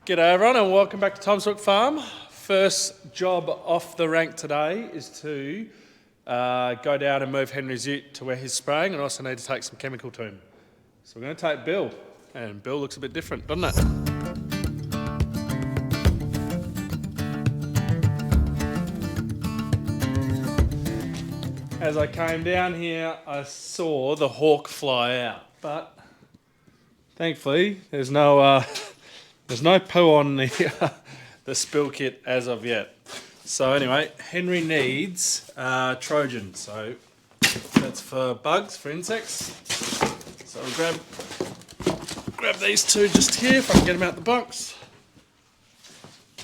G'day everyone and welcome back to Brook Farm. First job off the rank today is to go down and move Henry's ute to where he's spraying, and also need to take some chemical to him. So we're going to take Bill, and Bill looks a bit different, doesn't it? As I came down here, I saw the hawk fly out, but thankfully there's no poo on the spill kit as of yet. So anyway, Henry needs Trojan. So that's for bugs, for insects. So I'll grab these two just here if I can get them out the box.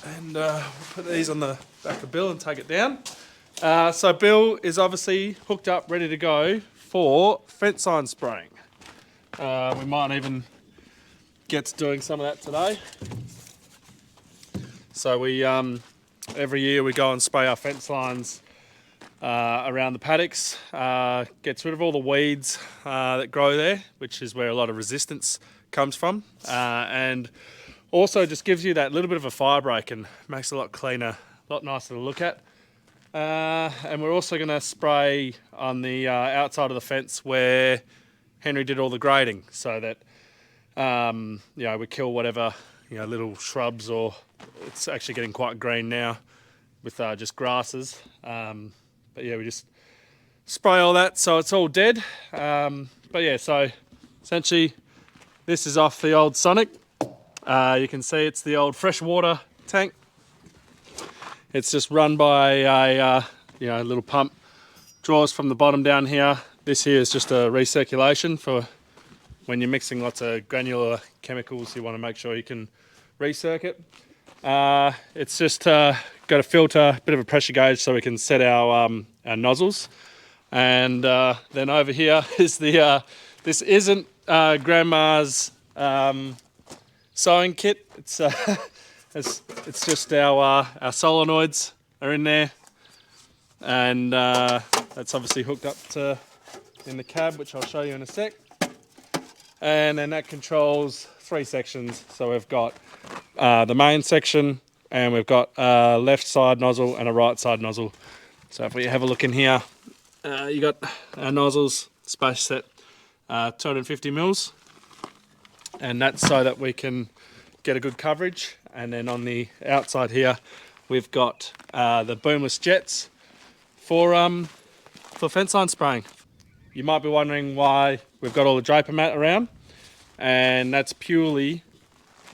And we'll put these on the back of Bill and take it down. So Bill is obviously hooked up, ready to go for fence line spraying. We might even get to doing some of that today. So we every year we go and spray our fence lines around the paddocks. Gets rid of all the weeds that grow there, which is where a lot of resistance comes from, and also just gives you that little bit of a fire break and makes it a lot cleaner, a lot nicer to look at. And we're also going to spray on the outside of the fence where Henry did all the grading, so that we kill whatever little shrubs, or it's actually getting quite green now with just grasses. But yeah, we just spray all that so it's all dead. But yeah, so essentially this is off the old Sonic. You can see it's the old freshwater tank. It's just run by a little pump, draws from the bottom down here. This here is just a recirculation for when you're mixing lots of granular chemicals. You want to make sure you can recircuit. It's just got a filter, a bit of a pressure gauge, so we can set our nozzles. And then over here is the this isn't Grandma's sewing kit. It's it's just our solenoids are in there, and that's obviously hooked up to in the cab, which I'll show you in a sec. And then that controls three sections. So we've got the main section, and we've got a left side nozzle and a right side nozzle. So if we have a look in here, you got our nozzles space set 250 mils, and that's so that we can get a good coverage. And then on the outside here, we've got the boomless jets for fence line spraying. You might be wondering why we've got all the draper mat around, and that's purely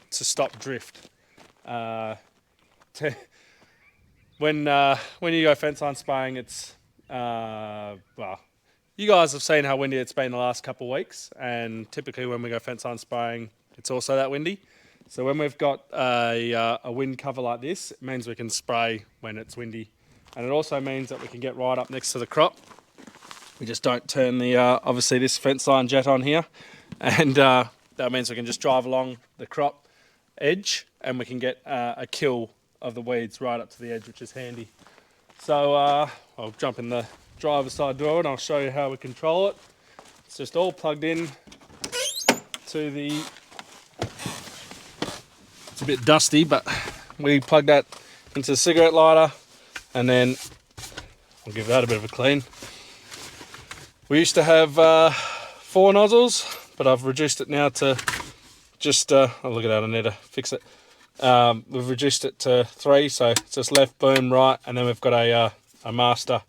to stop drift. When you go fence line spraying, it's you guys have seen how windy it's been the last couple of weeks, and typically when we go fence line spraying, it's also that windy. So when we've got a wind cover like this, it means we can spray when it's windy, and it also means that we can get right up next to the crop. We just don't turn the obviously this fence line jet on here, and that means we can just drive along the crop edge, and we can get a kill of the weeds right up to the edge, which is handy. So I'll jump in the driver's side door and I'll show you how we control it. It's just all plugged in to the, it's a bit dusty, but we plug that into the cigarette lighter, and then I'll give that a bit of a clean. We used to have 4 nozzles, but I've reduced it now to just, oh look at that, I need to fix it. We've reduced it to 3, so it's just left, boom, right, and then we've got a master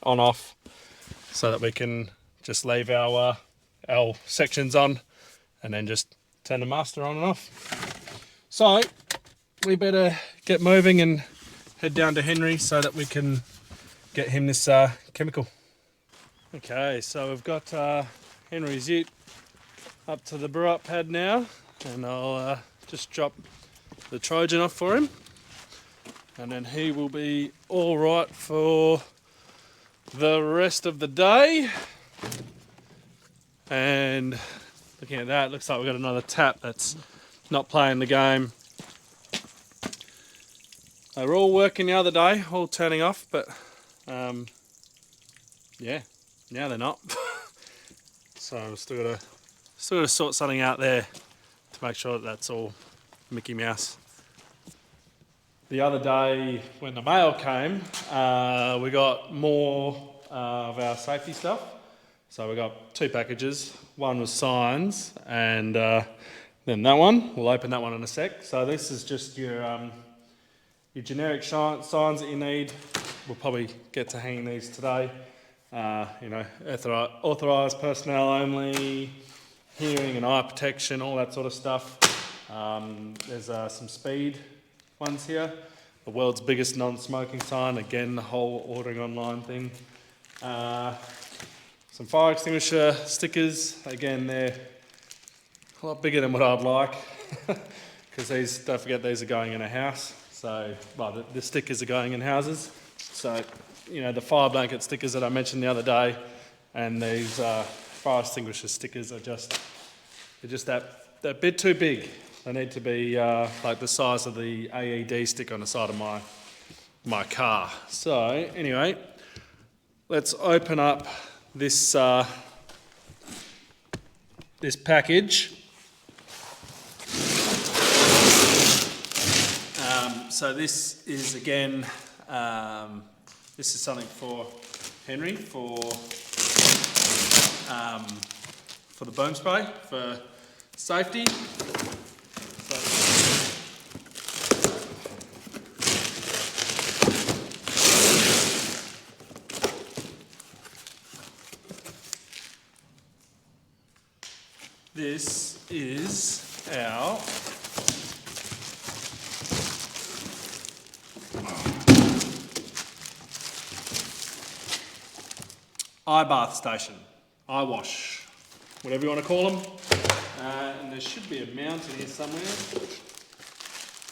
on off, so that we can just leave our sections on and then just turn the master on and off. So we better get moving and head down to Henry so that we can get him this chemical. Okay, so we've got Henry's ute up to the brew up pad now, and I'll just drop the Trojan off for him, and then he will be all right for the rest of the day. And looking at that, looks like we've got another tap that's not playing the game. They were all working the other day, all turning off, but yeah, now they're not. So I'm still got to sort something out there to make sure that that's all Mickey Mouse. The other day when the mail came, we got more of our safety stuff. So we got 2 packages. One was signs, and then that one. We'll open that one in a sec. So this is just your generic signs that you need. We'll probably get to hanging these today. Authorised personnel only, hearing and eye protection, all that sort of stuff. There's some speed ones here. The world's biggest non-smoking sign. Again, the whole ordering online thing. Some fire extinguisher stickers. Again, they're a lot bigger than what I'd like. Because these, don't forget, these are going in a house. So, well, the stickers are going in houses. So, the fire blanket stickers that I mentioned the other day, and these fire extinguisher stickers are they're just that bit too big. They need to be like the size of the AED stick on the side of my car. So anyway, let's open up this this package. So this is again, this is something for Henry for the boom spray for safety. This is our eye bath station, eye wash, whatever you want to call them. And there should be a mount in here somewhere.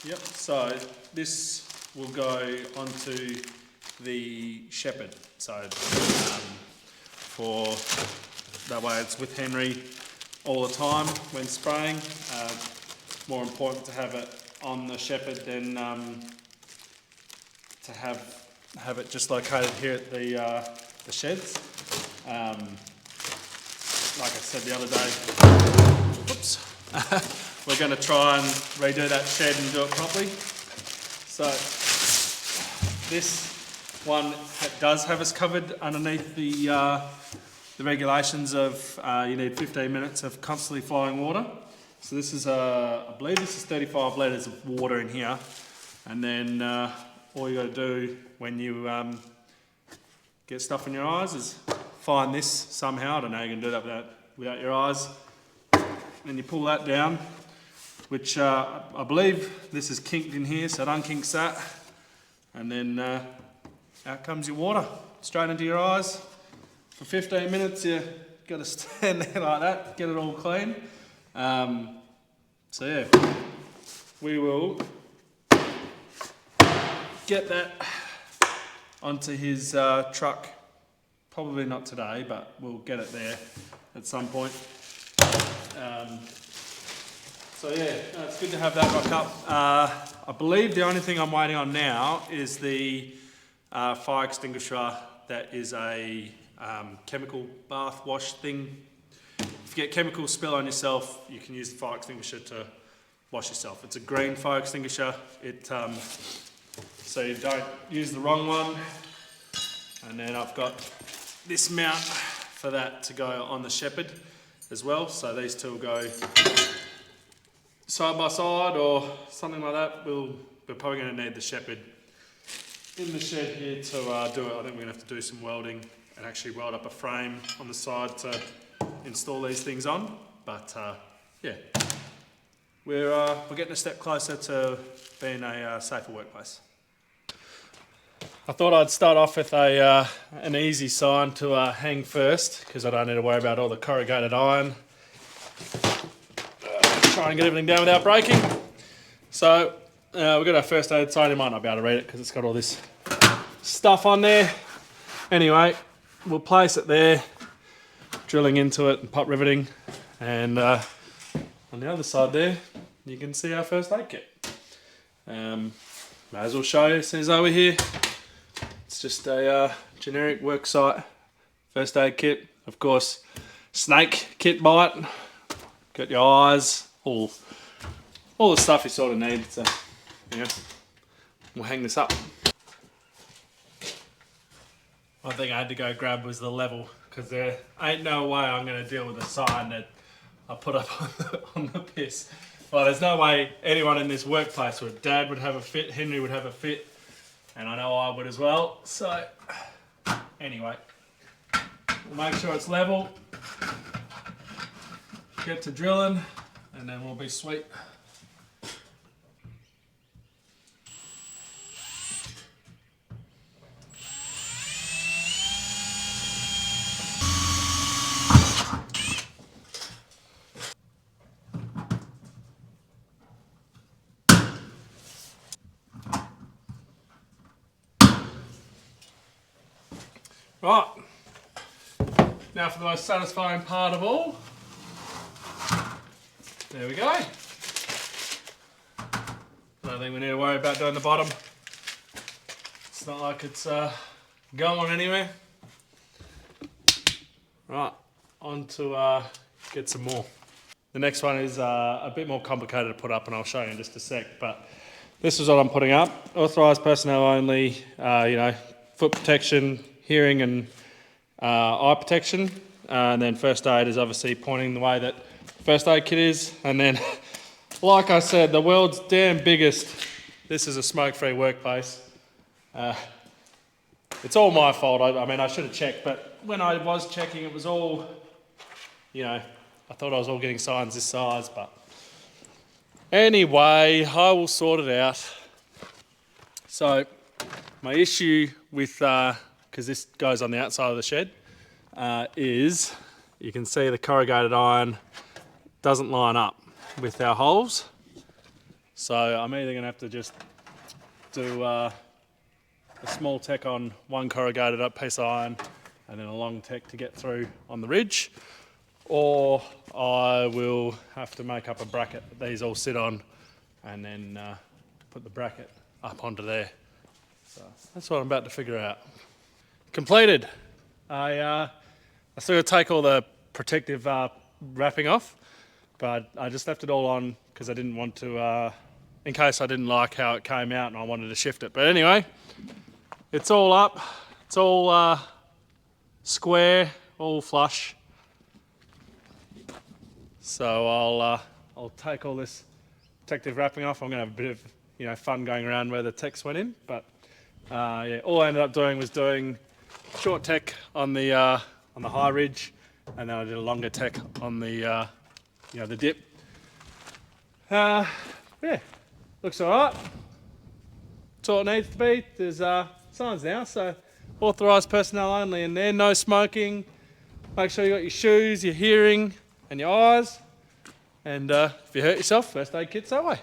Yep, so this will go onto the Shepherd. So for that way it's with Henry all the time when spraying. More important to have it on the Shepherd than to have it just located here at the sheds. Like I said the other day, oops, we're going to try and redo that shed and do it properly. So this one does have us covered underneath the regulations of you need 15 minutes of constantly flowing water. So this is, I believe this is 35 litres of water in here. And then all you got to do when you get stuff in your eyes is find this somehow. I don't know how you can do that without your eyes. And you pull that down, which I believe this is kinked in here, so it unkinks that. And then out comes your water, straight into your eyes. For 15 minutes, you got to stand there like that, get it all clean. So yeah, we will get that onto his truck. Probably not today, but we'll get it there at some point. So yeah, it's good to have that rock up. I believe the only thing I'm waiting on now is the fire extinguisher that is a chemical bath wash thing. If you get chemical spill on yourself, you can use the fire extinguisher to wash yourself. It's a green fire extinguisher. So you don't use the wrong one. And then I've got this mount for that to go on the Shepherd as well. So these two will go side by side or something like that. We're probably going to need the Shepherd in the shed here to do it. I think we're going to have to do some welding and actually weld up a frame on the side to install these things on. But yeah, we're getting a step closer to being a safer workplace. I thought I'd start off with an easy sign to hang first, because I don't need to worry about all the corrugated iron. Try and get everything down without breaking. So we've got our first aid sign. You might not be able to read it because it's got all this stuff on there. Anyway, we'll place it there, drilling into it and pop riveting. And on the other side there, you can see our first aid kit. May as well show you as soon as over here. It's just a generic worksite first aid kit. Of course, snake kit bite. Got your eyes, all the stuff you sort of need. So, We'll hang this up. One thing I had to go grab was the level, because there ain't no way I'm going to deal with a sign that I put up on the piss. Well, there's no way anyone in this workplace would. Dad would have a fit, Henry would have a fit, and I know I would as well. So, anyway, we'll make sure it's level, get to drilling, and then we'll be sweet. Right, now for the most satisfying part of all. There we go. I don't think we need to worry about doing the bottom. It's not like it's going anywhere. Right, on to get some more. The next one is a bit more complicated to put up, and I'll show you in just a sec, but this is what I'm putting up. Authorised personnel only, foot protection, hearing and eye protection. And then first aid is obviously pointing the way that first aid kit is. And then, like I said, the world's damn biggest, this is a smoke-free workplace. It's all my fault. I mean, I should have checked, but when I was checking, it was all, I thought I was all getting signs this size, but anyway, I will sort it out. So, my issue with, because this goes on the outside of the shed, is you can see the corrugated iron doesn't line up with our holes. So I'm either going to have to just do a small tack on one corrugated up piece of iron and then a long tack to get through on the ridge, or I will have to make up a bracket that these all sit on and then put the bracket up onto there. So that's what I'm about to figure out. Completed. I still got to take all the protective wrapping off, but I just left it all on because I didn't want to, in case I didn't like how it came out and I wanted to shift it. But anyway, it's all up. It's all square, all flush. So I'll take all this protective wrapping off. I'm going to have a bit of fun going around where the text went in, but all I ended up doing was doing short tack on the high ridge, and then I did a longer tack on the the dip. Looks all right. It's all it needs to be. There's signs now, so authorised personnel only in there. No smoking. Make sure you got your shoes, your hearing, and your eyes. And if you hurt yourself, first aid kit's that way.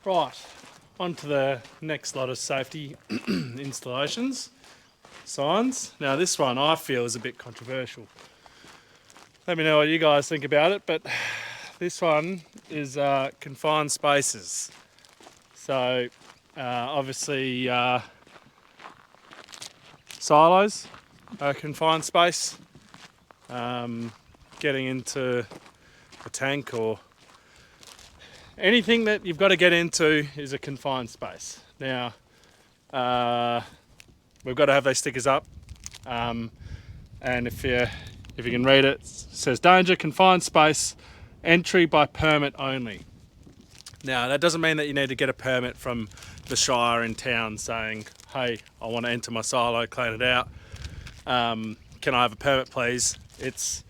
Right, on to the next lot of safety installations, signs. Now this one I feel is a bit controversial. Let me know what you guys think about it, but this one is confined spaces. So obviously silos are a confined space. Getting into a tank or anything that you've got to get into is a confined space. Now, we've got to have those stickers up, and if you can read it, it says danger, confined space, entry by permit only. Now, that doesn't mean that you need to get a permit from the shire in town saying, hey, I want to enter my silo, clean it out. Can I have a permit, please? It's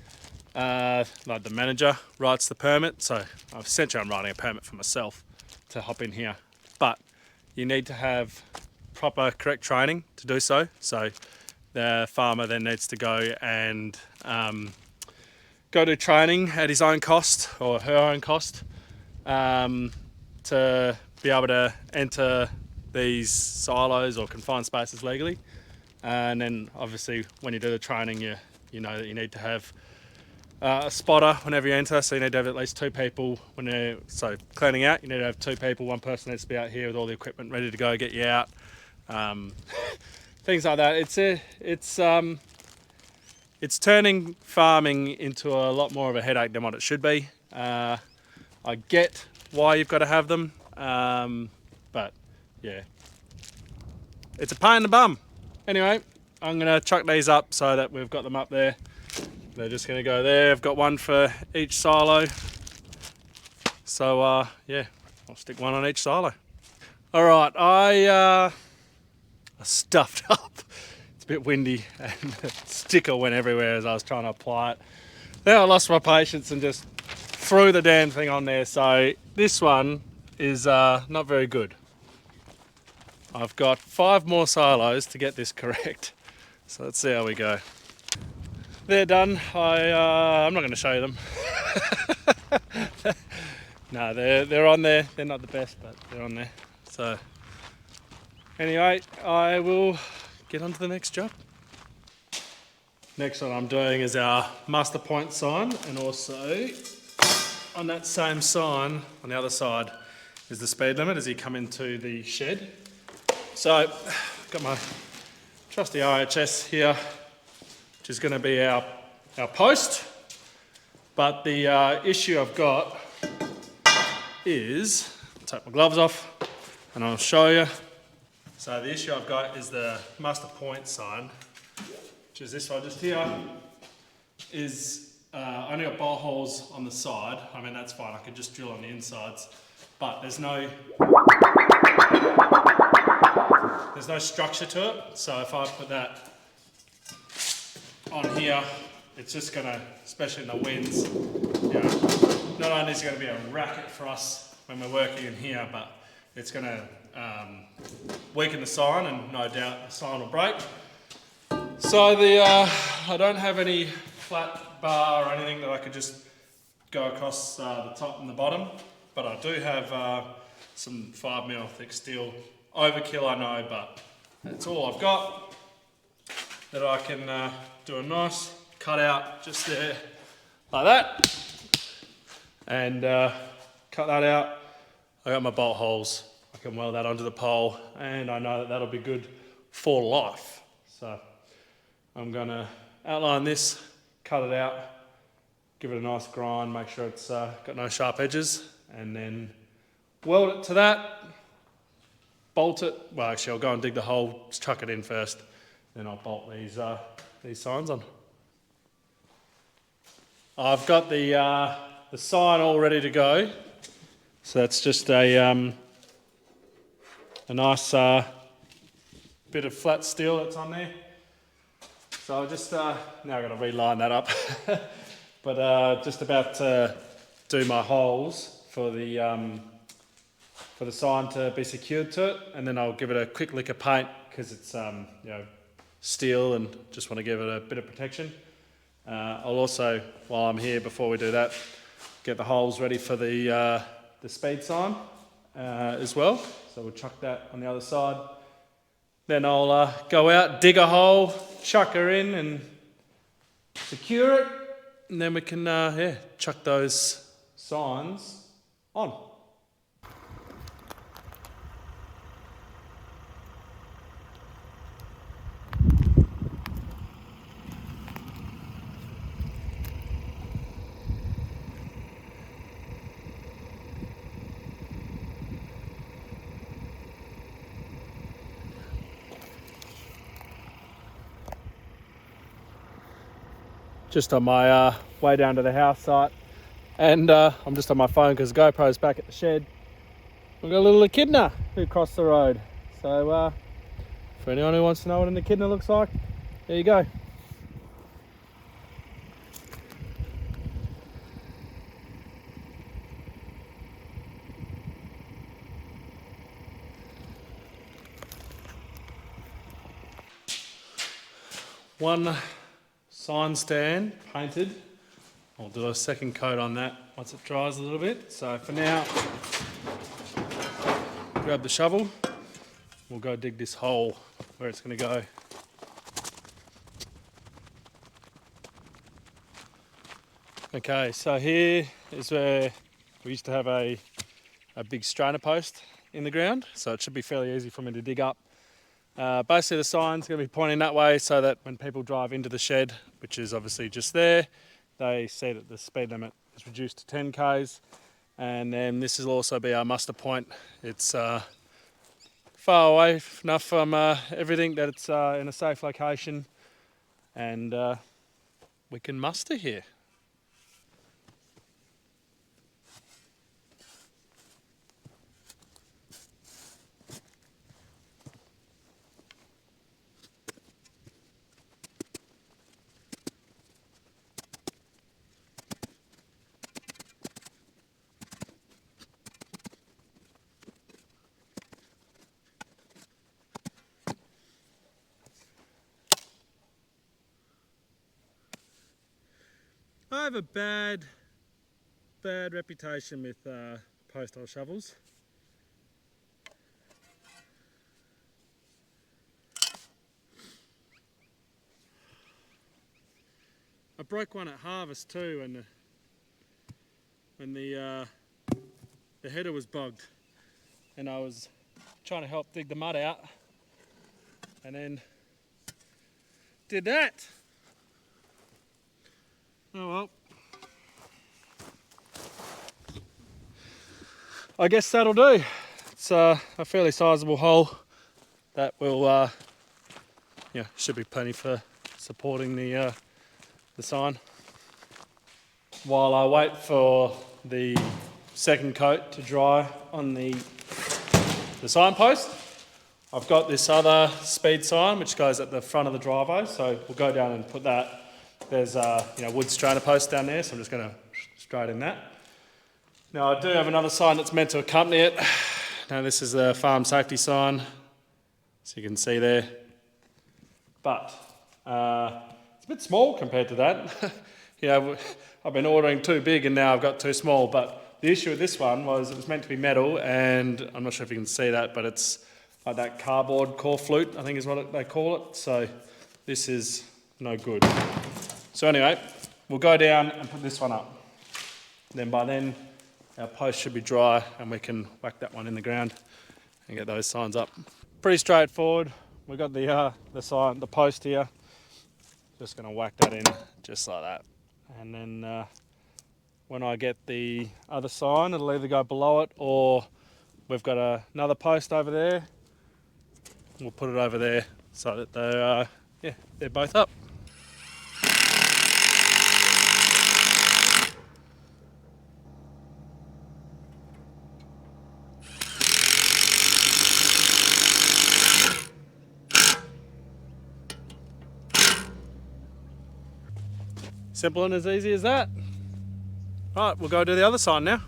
like the manager writes the permit, so essentially I'm writing a permit for myself to hop in here. But you need to have proper, correct training to do so. So the farmer then needs to go and go to training at his own cost or her own cost to be able to enter these silos or confined spaces legally. And then obviously when you do the training, you know that you need to have a spotter whenever you enter, so you need to have at least 2 people when you're cleaning out. You need to have 2 people. One person needs to be out here with all the equipment ready to go, get you out. Things like that. It's turning farming into a lot more of a headache than what it should be. I get why you've got to have them, but yeah, it's a pain in the bum. Anyway, I'm gonna chuck these up so that we've got them up there. They're just gonna go there. I've got one for each silo. So yeah, I'll stick one on each silo. All right, I stuffed up. It's a bit windy and the sticker went everywhere as I was trying to apply it. Then I lost my patience and just threw the damn thing on there. So this one is not very good. I've got 5 more silos to get this correct. So let's see how we go. They're done. I'm not going to show you them. No, they're on there. They're not the best, but they're on there. So anyway, I will get on to the next job. Next one I'm doing is our master point sign, and also on that same sign on the other side is the speed limit as you come into the shed. So I've got my trusty RHS here, which is going to be our post. But the issue I've got is, I'll take my gloves off and I'll show you. So the issue I've got is the master point sign, which is this one just here, is only got bolt holes on the side. I mean, that's fine, I could just drill on the insides, but there's no structure to it. So if I put that on here, it's just gonna, especially in the winds, you know, not only is it gonna be a racket for us when we're working in here, but it's gonna weaken the sign, and no doubt the sign will break. So I don't have any flat bar or anything that I could just go across the top and the bottom, but I do have some 5mm thick steel. Overkill, I know, but that's all I've got that I can do a nice cut out just there like that, and cut that out. I got my bolt holes. I can weld that onto the pole, and I know that that'll be good for life. So I'm gonna outline this, cut it out, give it a nice grind, make sure it's got no sharp edges, and then weld it to that, bolt it. Well, actually I'll go and dig the hole, chuck it in first, then I'll bolt these signs on. I've got the sign all ready to go. So that's just a nice bit of flat steel that's on there. So I'll just, now I've got to reline that up. But just about to do my holes for the sign to be secured to it, and then I'll give it a quick lick of paint because it's you know, steel, and just want to give it a bit of protection. I'll also, while I'm here, before we do that, get the holes ready for the speed sign as well. So we'll chuck that on the other side. Then I'll go out, dig a hole, chuck her in and secure it, and then we can yeah, chuck those signs on. Just on my way down to the house site, and I'm just on my phone because GoPro's back at the shed. We've got a little echidna who crossed the road. So for anyone who wants to know what an echidna looks like, there you go. One sign stand painted. I'll do a second coat on that once it dries a little bit. So for now, grab the shovel. We'll go dig this hole where it's going to go. Okay, so here is where we used to have a big strainer post in the ground, so it should be fairly easy for me to dig up. Basically the sign's going to be pointing that way so that when people drive into the shed, which is obviously just there, they see that the speed limit is reduced to 10 k's, and then this will also be our muster point. It's far away enough from everything that it's in a safe location, and we can muster here. I have a bad reputation with post hole shovels. I broke one at harvest too, and when the header was bogged, and I was trying to help dig the mud out, and then did that. Oh well. I guess that'll do. It's a fairly sizable hole that will, should be plenty for supporting the sign. While I wait for the second coat to dry on the signpost, I've got this other speed sign which goes at the front of the driveway, so we'll go down and put that. There's wood strainer post down there, so I'm just going to straighten that. Now I do have another sign that's meant to accompany it. Now this is the farm safety sign, so you can see there, but it's a bit small compared to that. I've been ordering too big and now I've got too small, but the issue with this one was it was meant to be metal, and I'm not sure if you can see that, but it's like that cardboard core flute, I think is what they call it, so this is no good. So anyway, we'll go down and put this one up. Then by then, our post should be dry and we can whack that one in the ground and get those signs up. Pretty straightforward. We've got the sign, the post here. Just going to whack that in just like that. And then when I get the other sign, it'll either go below it, or we've got another post over there. We'll put it over there so that they're both up. Simple and as easy as that. Right, we'll go do the other sign now.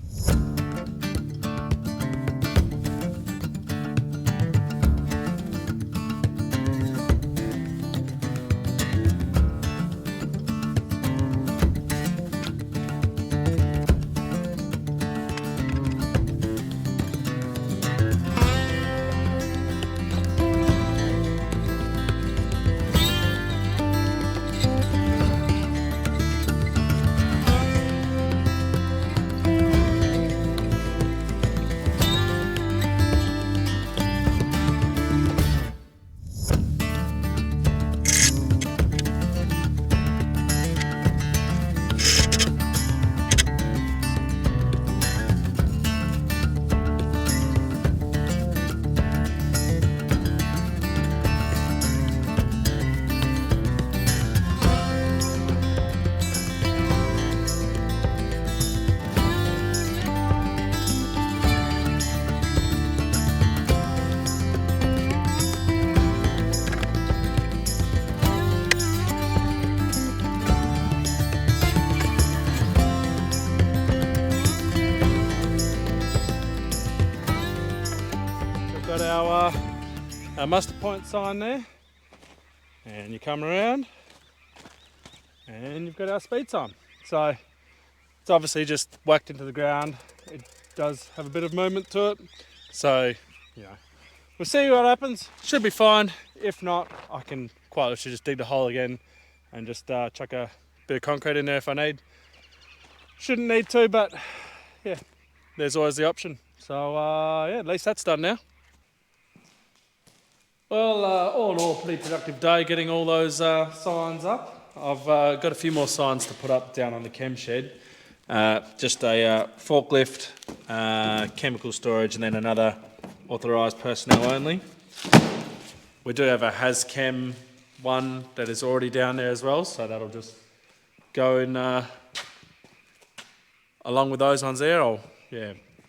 Got our muster point sign there, and you come around and you've got our speed sign. So it's obviously just whacked into the ground. It does have a bit of movement to it, so we'll see what happens. Should be fine. If not, I can quite literally just dig the hole again and just chuck a bit of concrete in there if I need. Shouldn't need to, but yeah, there's always the option. So yeah, at least that's done now. Well, all in all, pretty productive day getting all those signs up. I've got a few more signs to put up down on the chem shed. Just a forklift, chemical storage, and then another authorised personnel only. We do have a HasChem one that is already down there as well, so that'll just go in along with those ones there. I'll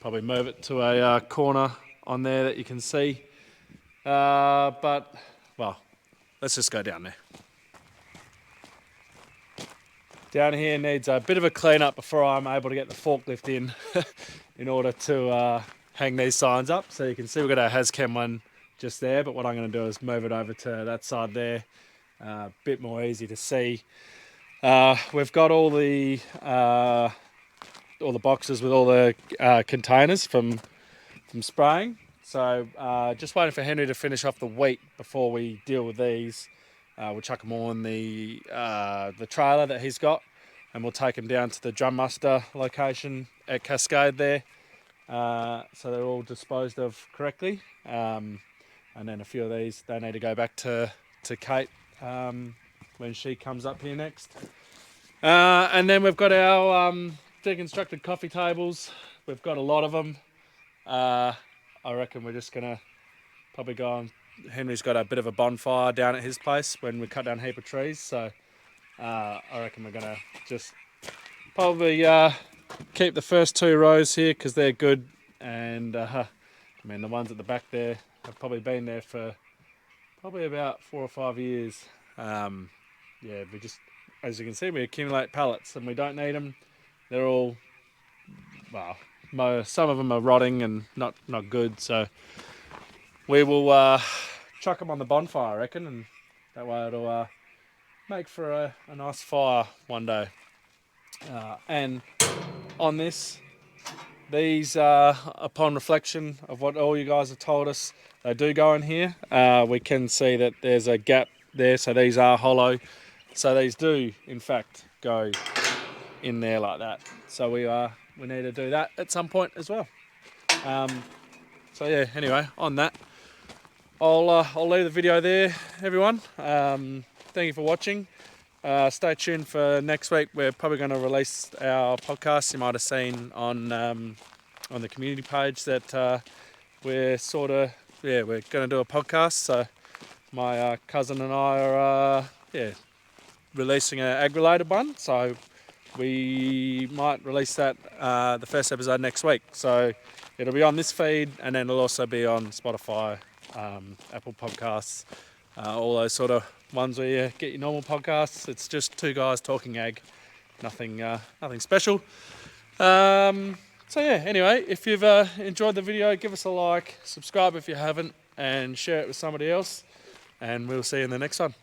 probably move it to a corner on there that you can see. But, well, let's just go down there. Down here needs a bit of a clean up before I'm able to get the forklift in order to hang these signs up. So you can see we've got our HasChem one just there, but what I'm going to do is move it over to that side there. A bit more easy to see. We've got all the boxes with all the containers from spraying. So just waiting for Henry to finish off the wheat before we deal with these. We'll chuck them all in the trailer that he's got, and we'll take them down to the drum muster location at Cascade there. So they're all disposed of correctly. And then a few of these, they need to go back to Kate when she comes up here next. And then we've got our deconstructed coffee tables. We've got a lot of them. I reckon we're just going to probably go on. Henry's got a bit of a bonfire down at his place when we cut down a heap of trees. So I reckon we're going to just probably keep the first 2 rows here because they're good. And I mean, the ones at the back there have probably been there for probably about 4 or 5 years. Yeah, we just, as you can see, we accumulate pallets and we don't need them. They're all, well, some of them are rotting and not good, so we will chuck them on the bonfire, I reckon, and that way it'll make for a nice fire one day. And on this, these, upon reflection of what all you guys have told us, they do go in here. We can see that there's a gap there, so these are hollow. So these do, in fact, go in there like that. So we need to do that at some point as well. So yeah, anyway, on that, I'll leave the video there, everyone. Thank you for watching. Stay tuned for next week. We're probably going to release our podcast. You might have seen on the community page that we're going to do a podcast. So my cousin and I are releasing an ag-related one. So we might release that the first episode next week. So it'll be on this feed, and then it'll also be on Spotify, Apple Podcasts, all those sort of ones where you get your normal podcasts. It's just 2 guys talking ag, nothing special. So yeah, anyway, if you've enjoyed the video, give us a like, subscribe if you haven't, and share it with somebody else, and we'll see you in the next one.